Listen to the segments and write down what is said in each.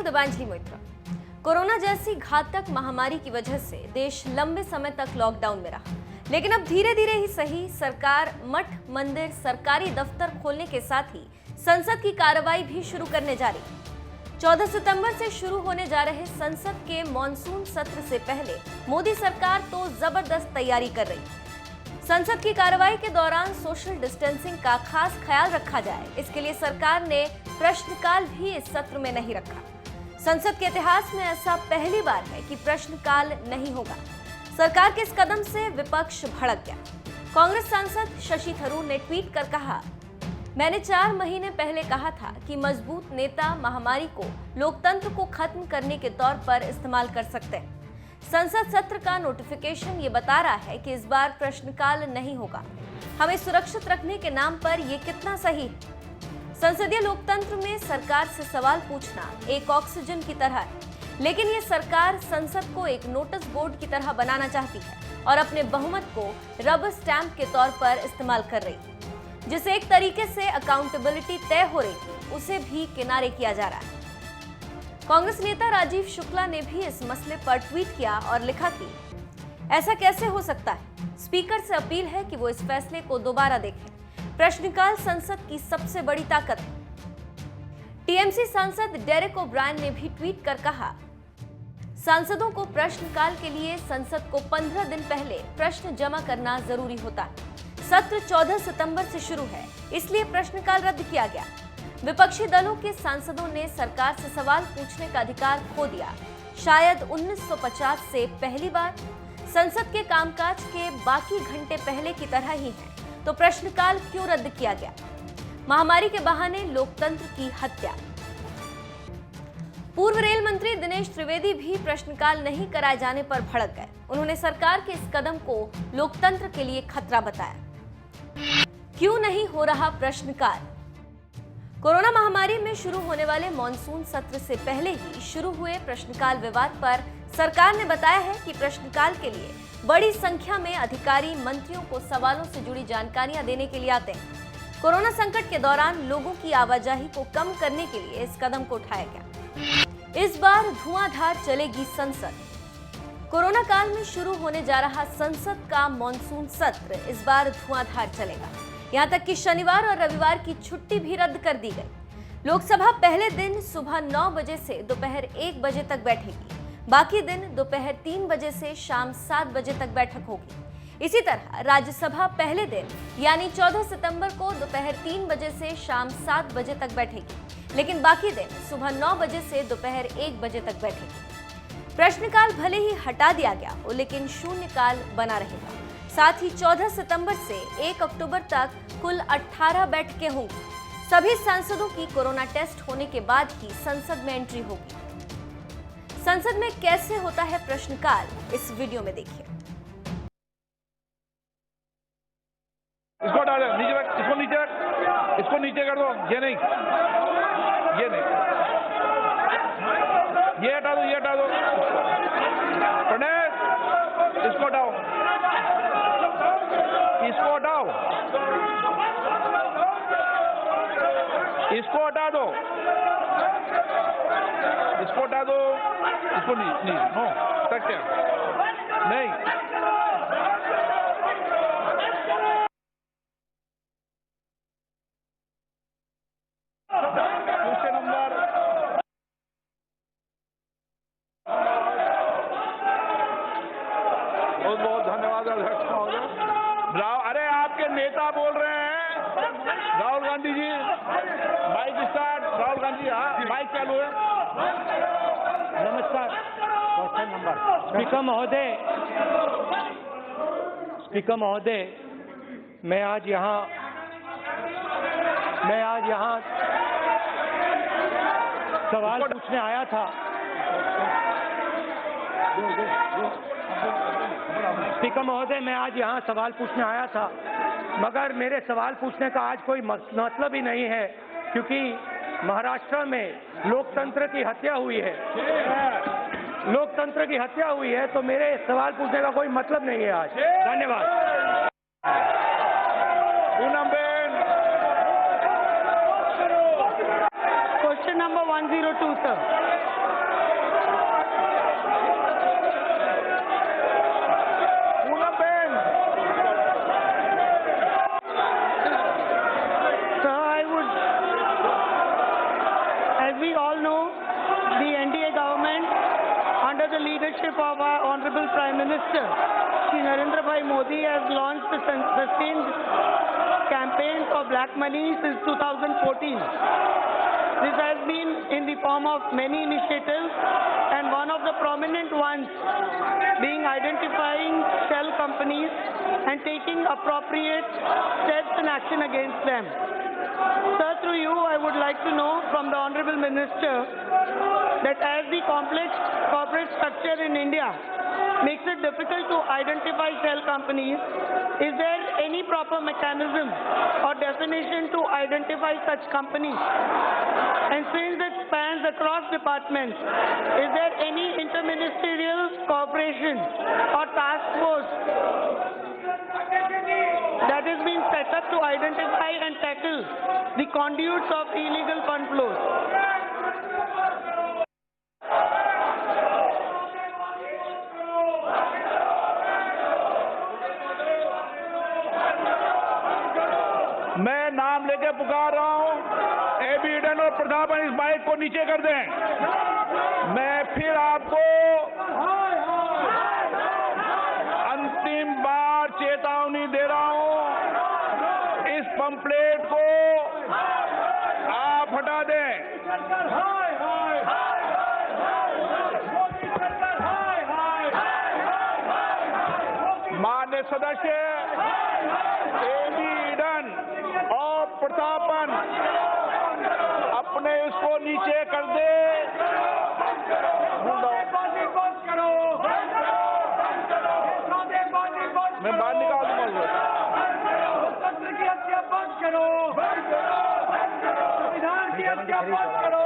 दिव्यांजलि Moitra. Corona जैसी घातक महामारी की वजह से देश लंबे समय तक लॉकडाउन में रहा, लेकिन अब धीरे धीरे ही सही सरकार मठ, मंदिर, सरकारी दफ्तर खोलने के साथ ही संसद की कार्रवाई भी शुरू करने जा रही है। 14 सितंबर से शुरू होने जा रहे संसद के मॉनसून सत्र से पहले मोदी सरकार तो जबरदस्त तैयारी कर रही है। संसद की कार्रवाई के दौरान सोशल डिस्टेंसिंग का खास ख्याल रखा जाए, इसके लिए सरकार ने प्रश्नकाल भी इस सत्र में नहीं रखा। संसद के इतिहास में ऐसा पहली बार है कि प्रश्नकाल नहीं होगा। सरकार के इस कदम से विपक्ष भड़क गया। कांग्रेस सांसद शशि थरूर ने ट्वीट कर कहा, मैंने 4 महीने पहले कहा था कि मजबूत नेता महामारी को लोकतंत्र को खत्म करने के तौर पर इस्तेमाल कर सकते हैं। संसद सत्र का नोटिफिकेशन ये बता रहा है कि इस बार प्रश्नकाल नहीं होगा। हमें सुरक्षित रखने के नाम पर यह कितना सही है? संसदीय लोकतंत्र में सरकार से सवाल पूछना एक ऑक्सीजन की तरह है, लेकिन ये सरकार संसद को एक नोटिस बोर्ड की तरह बनाना चाहती है और अपने बहुमत को रबर स्टैंप के तौर पर इस्तेमाल कर रही है। जिसे एक तरीके से अकाउंटेबिलिटी तय हो रही थी, उसे भी किनारे किया जा रहा है। कांग्रेस नेता राजीव शुक्ला ने भी इस मसले पर ट्वीट किया और लिखा कि ऐसा कैसे हो सकता है? स्पीकर से अपील है कि वो इस फैसले को दोबारा देखें। प्रश्नकाल संसद की सबसे बड़ी ताकत है। टीएमसी सांसद डेरेक ओब्रायन ने भी ट्वीट कर कहा, सांसदों को प्रश्नकाल के लिए संसद को 15 दिन पहले प्रश्न जमा करना जरूरी होता है। सत्र 14 सितंबर से शुरू है, इसलिए प्रश्नकाल रद्द किया गया। विपक्षी दलों के सांसदों ने सरकार से सवाल पूछने का अधिकार खो दिया। शायद 1950 से पहली बार। संसद के कामकाज के बाकी घंटे पहले की तरह ही हैं, तो प्रश्नकाल क्यों रद्द किया गया? महामारी के बहाने लोकतंत्र की हत्या। पूर्व रेल मंत्री दिनेश त्रिवेदी भी प्रश्नकाल नहीं कराए जाने पर भड़क गए। उन्होंने सरकार के इस कदम को लोकतंत्र के लिए खतरा बताया। क्यों नहीं हो रहा प्रश्नकाल? कोरोना महामारी में शुरू होने वाले मॉनसून सत्र से पहले ही शुरू हुए प्रश्नकाल विवाद पर सरकार ने बताया है कि प्रश्नकाल के लिए बड़ी संख्या में अधिकारी मंत्रियों को सवालों से जुड़ी जानकारियां देने के लिए आते हैं। कोरोना संकट के दौरान लोगों की आवाजाही को कम करने के लिए इस कदम को उठाया गया। इस बार धुआंधार चलेगी संसद। कोरोना काल में शुरू होने जा रहा संसद का मॉनसून सत्र इस बार धुआंधार चलेगा। यहां तक कि शनिवार और रविवार की छुट्टी भी रद्द कर दी गई। लोकसभा पहले दिन सुबह 9 बजे से दोपहर 1 बजे तक बैठेगी। बाकी दिन दोपहर 3 बजे से शाम 7 बजे तक बैठक होगी। इसी तरह राज्यसभा पहले दिन यानी 14 सितंबर को दोपहर 3 बजे से शाम 7 बजे तक बैठेगी, लेकिन बाकी दिन सुबह 9 बजे से दोपहर 1 बजे तक बैठेगी। प्रश्नकाल भले ही हटा दिया गया हो, लेकिन शून्यकाल बना रहेगा। साथ ही 14 सितंबर से 1 अक्टूबर तक कुल 18 बैठकें होंगी। सभी सांसदों की कोरोना टेस्ट होने के बाद ही संसद में एंट्री होगी। संसद में कैसे होता है प्रश्नकाल, इस वीडियो में देखिए। इसको डालो नीचे रख, इसको नीचे कर दो। ये नहीं, ये हटा दो, प्रणय इसको हटाओ, इसको हटा दो, इसको नहीं, नो सकते नहीं। क्वेश्चन नंबर बहुत बहुत धन्यवाद अध्यक्ष महोदय। अरे आपके नेता बोल रहे हैं, राहुल गांधी जी। Mic start. राहुल गांधी, हाँ माइक चालू है। नमस्कार। Question number. स्पीकर महोदय, मैं आज यहाँ सवाल पूछने आया था। स्पीकर महोदय, मैं आज यहाँ सवाल पूछने आया था, मगर मेरे सवाल पूछने का आज कोई मतलब ही नहीं है, क्योंकि महाराष्ट्र में लोकतंत्र की हत्या हुई है। लोकतंत्र की हत्या हुई है, तो मेरे सवाल पूछने का कोई मतलब नहीं है आज। धन्यवाद। Question number 102, sir. Minister, Shri Narendra Bhai Modi, has launched a sustained campaign for black money since 2014. This has been in the form of many initiatives, and one of the prominent ones being identifying shell companies and taking appropriate steps and action against them. Sir, through you, I would like to know from the Honorable Minister that as the complex corporate structure in India makes it difficult to identify shell companies, is there any proper mechanism or definition to identify such companies? And since it spans across departments, is there any interministerial cooperation or task force that has been set up to identify and tackle the conduits of illegal fund flows? मैं नाम लेके पुकार रहा हूं, AB Eden और प्रतापन इस mic को नीचे कर दें। मैं फिर आपको अंतिम बार चेतावनी दे रहा हूं, इस पंपलेट को आप हटा दें। माननीय सदस्य एबी ईडन और प्रतापन अपने इसको नीचे कर दे। मैं बाहर निकाल दूंगा। लोकतंत्र की हत्या बंद करो, संविधान की हत्या बंद करो,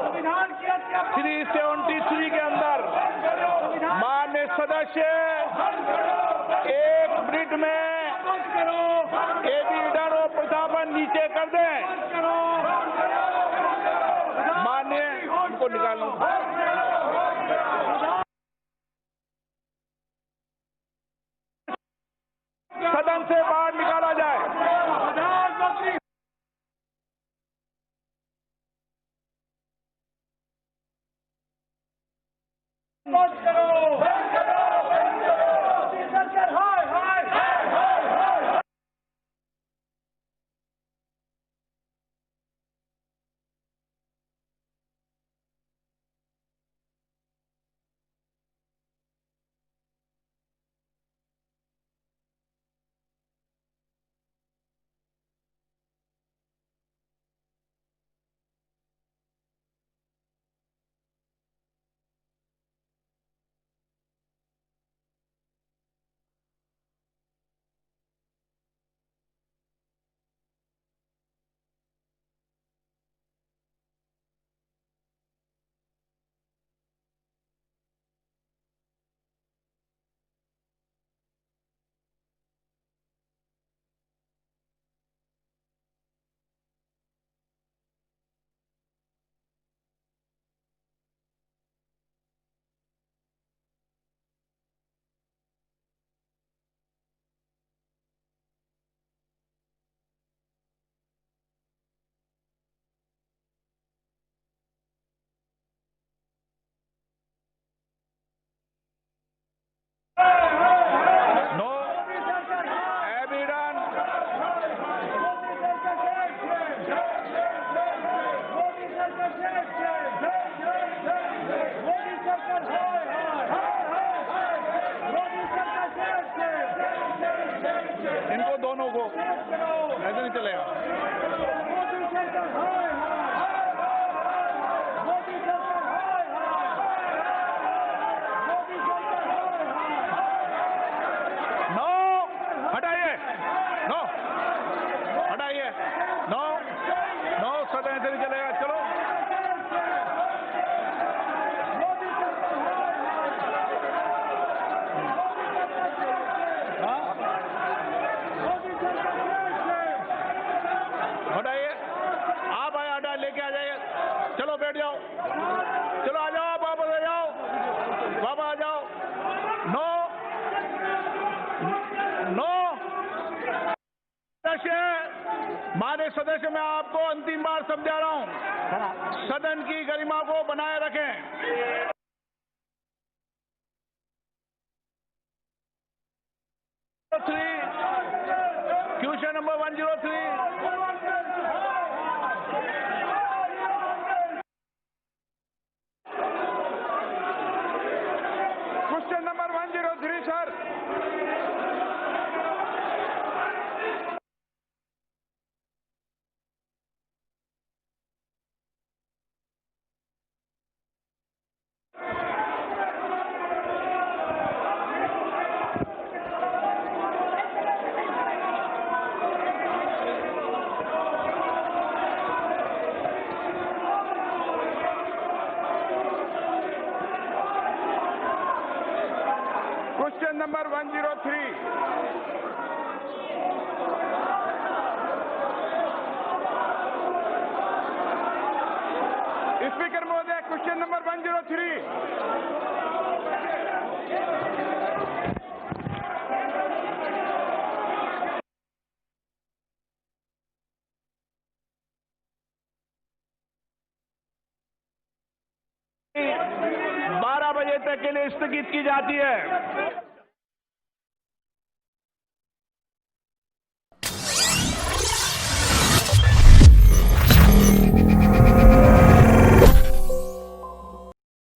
संविधान की हत्या 373 के अंदर माननीय सदस्य 1 मिनट में एबी ईडन और प्रतापन नीचे कर दें। माननीय उनको निकालो। सदन से बाहर निकाला जाए। इनको दोनों को ऐसे नहीं चलेगा। नो हटाइए, नो हटाइए, नो नो सदन ऐसे नहीं चलेगा। चलो हटाइए, आप आए हटा लेके आ जाइए। चलो बैठ जाओ, चलो आ जाओ, आप वापस आ जाओ, वापस आ जाओ। नो नो सदस्य, माननीय सदस्य, मैं आपको अंतिम बार समझा रहा हूं, सदन की गरिमा को बनाए रखें। Question number 103. Question number 103, sir. Question number 103. Speaker Mohoday, question number 103. बारह बजे तक के लिए स्थगित की जाती है।